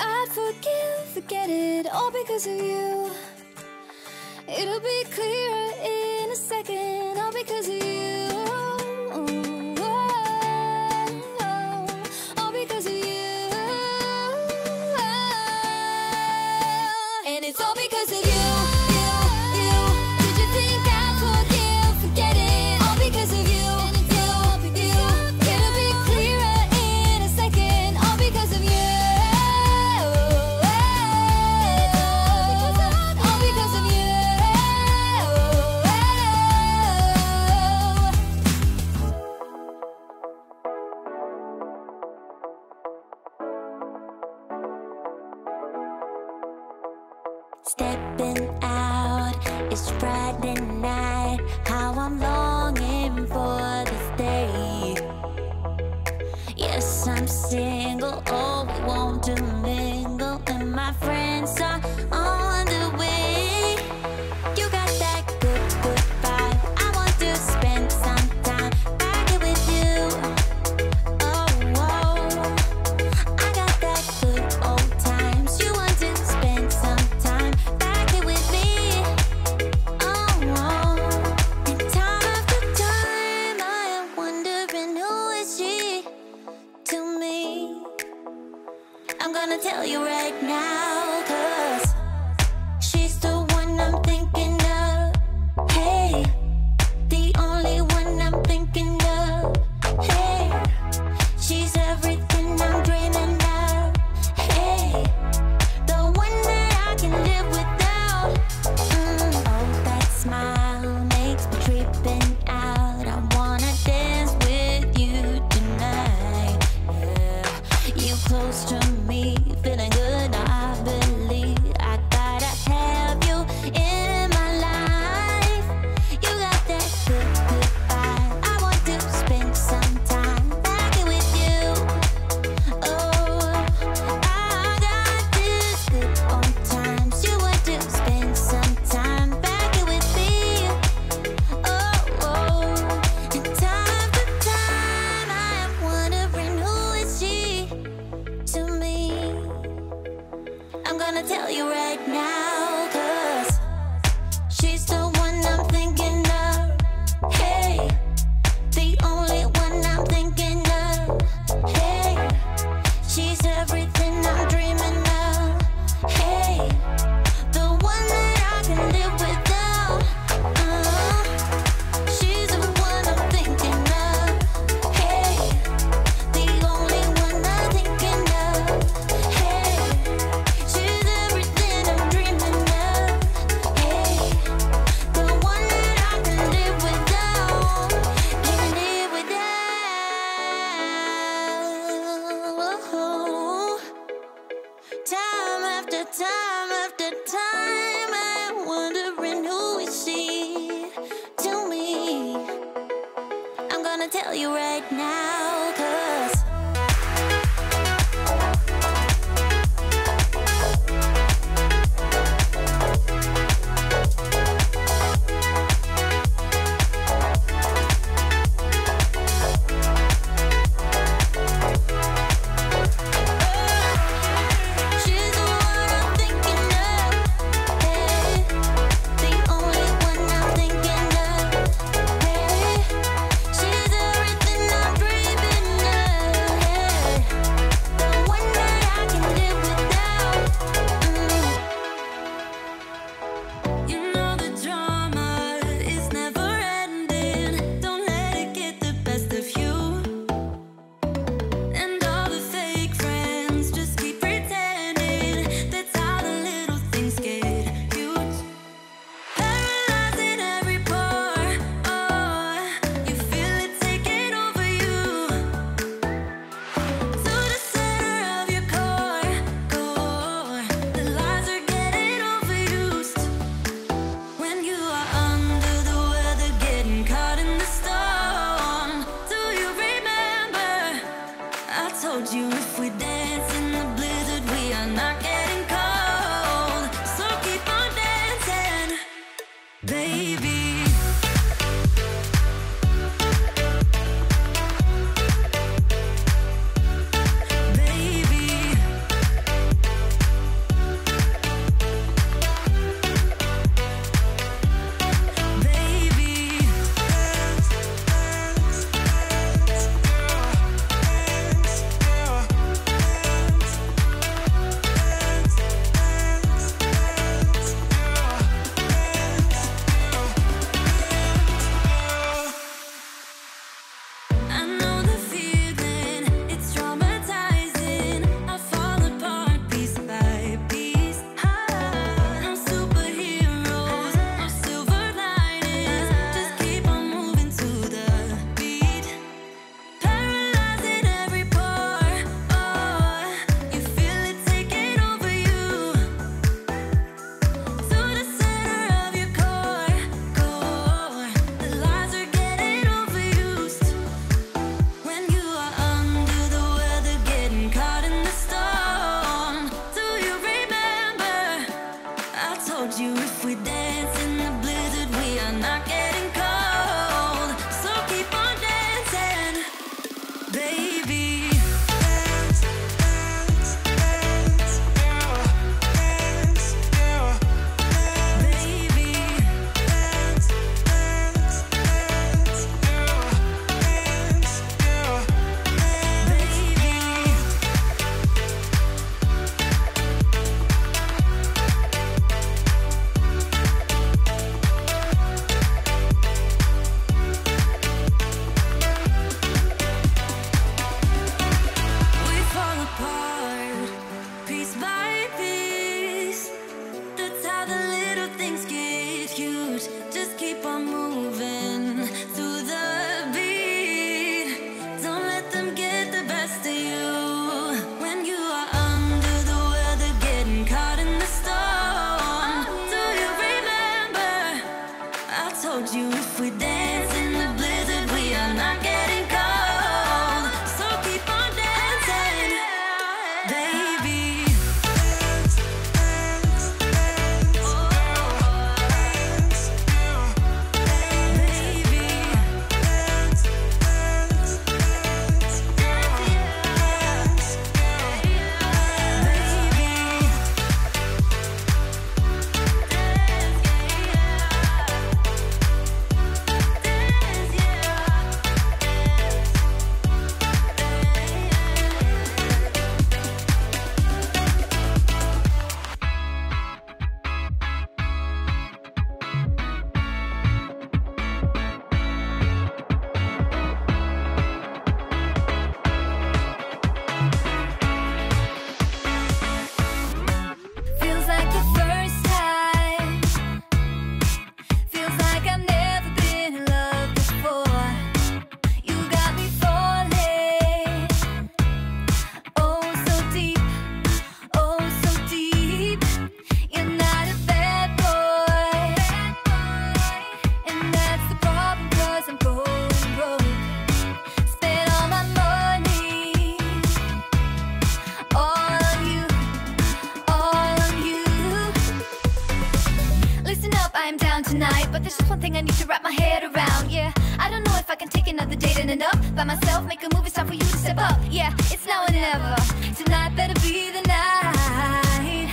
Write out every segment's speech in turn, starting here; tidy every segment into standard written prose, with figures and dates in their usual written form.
I'd forgive, forget it all because of you. It'll be clearer in a second, all because of you. All because of you. And it's all because of you. Did you think I'd forgive, forget it all because of you? It'll be clearer in a second, all because of you. All because of you. Stepping out, it's Friday night. How I'm longing for this day. Yes, I'm single, oh, we want to mingle, and my friends are on the way. You got that good, good vibe. I want to spend some time back here with you. Oh, I got that good old times. You want to spend some time back here with me. Oh, and time after time I am wondering who is she to me. I'm gonna tell you right now, 'cause she's the one I'm thinking of. Hey, the only one I'm thinking of. Hey, she's everything I'm dreaming of. Hey, the one that I can live without. Oh, that smile makes me tripping out. I wanna dance with you tonight. Yeah, you close to me, feeling good. I believe I gotta have you in my life. You got that good, good vibe. I want to spend some time back here with you. Oh, I got this good old times. You want to spend some time back here with me. Oh, and time after time I am wondering who is she to me. I'm gonna tell you right now, 'cause she's the one I'm thinking of. Hey, the only one I'm thinking of. Hey, she's everything I'm dreaming of. Hey, the one that I can live without. She's the one I'm thinking of. Hey, the only one I'm thinking of. Hey, she's everything I'm dreaming of. Hey, the one that I can live without. Can live without. Time after time after time I'm wondering who is she to me. I'm gonna tell you right now, 'cause she's the one I'm thinking of. Hey, the only one I'm thinking of. Hey, she's everything I'm dreaming of. Hey, the one that I can live without. You know the drama is never ending. Don't let it get the best of you. And all the fake friends just keep pretending. That's how the little things get huge. Paralyzing every pore. Oh, you feel it taking over you. To the center of your core. The lies are getting overused. When you are under the weather, getting caught in the storm. Do you remember? I told you if we dance in the blizzard, we are not getting cold. So keep on dancing, baby. Baby. something I need to wrap my head around. Yeah, I don't know if I can take another date and enough by myself. Make a move, it's time for you to step up. Yeah, it's now or never. Tonight better be the night.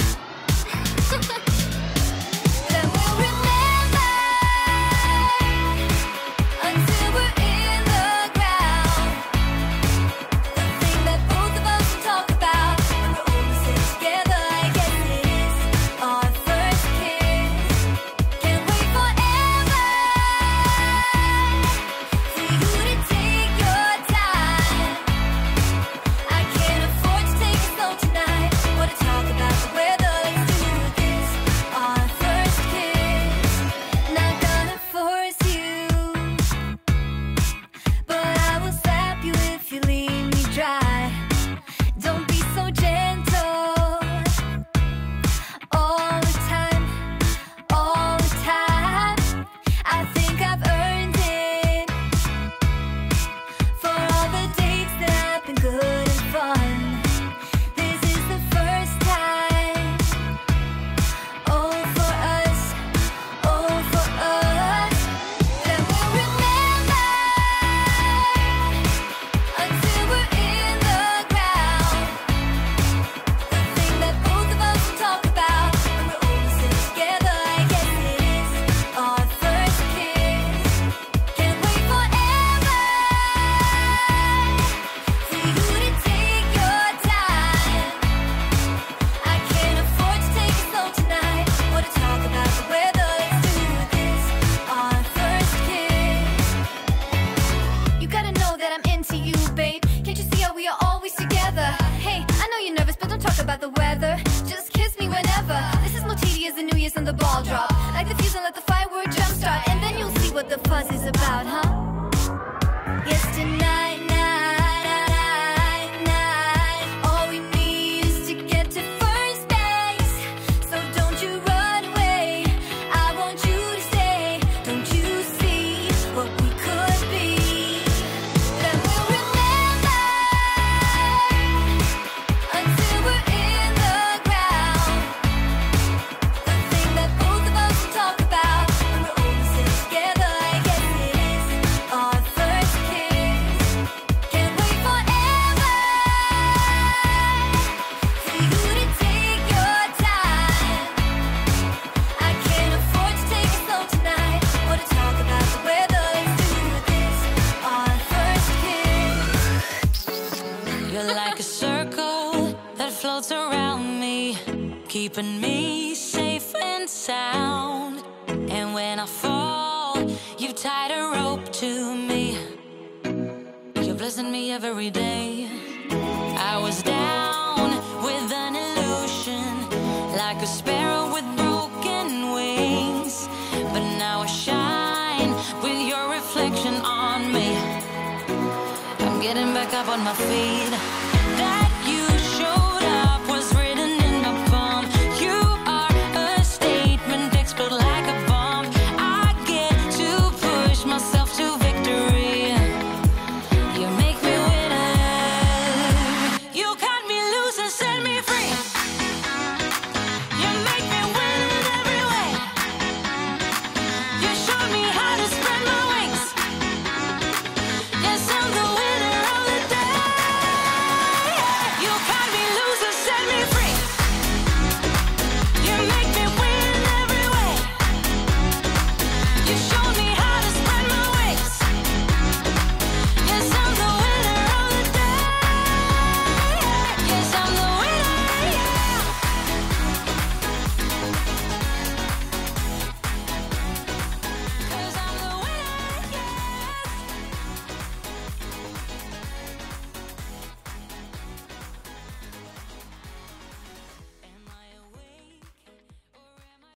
Then we'll remember until we're in the ground. The thing that both of us will talk about when we're almost in together. I guess it is our first kiss. Can't wait forever for you to take your time. I can't afford to take it slow tonight. Wanna talk about the weather? Let's do this. Our first kiss. Not gonna force you, but I will slap you if you leave me dry. Don't be so gentle all the time, all the time. I think I've earned it for all the dates that have been good and fun. This is the first time. Oh, for us, oh, for us. Then we'll remember until we're in the ground. The thing that both of us will talk about when we're almost in together. I guess it is our first kiss. Can't wait forever for you to take your time. I can't afford to take it slow tonight. Wanna talk about the weather? Let's do this. Our first kiss. You gotta know that I'm into you, babe. Can't you see how we are always together? Hey, I know you're nervous, but don't talk about the weather. Just kiss me whenever. This is more tedious than New Year's and the ball drop. Like the fuse and let the firework jumpstart, and then you'll see what the fuzz is about, huh? Yes, tonight, night. All we need is to get to first base. So don't you run away. I want you to stay. Don't you see what we could be? Then we'll remember until we're in the ground. The thing that both of us will talk about when we're almost in together. I guess it is our first kiss. Can't wait forever for you to take your time. I can't afford to take it slow tonight. Wanna talk about the weather? Let's do this. Our first kiss. You're like a circle that floats around me, keeping me safe and sound. And when I fall, you've tied a rope to me. You're blessing me every day. I was down with an illusion, like a sparrow with broken wings. But now I shine with your reflection on me. I'm getting back up on my feet. That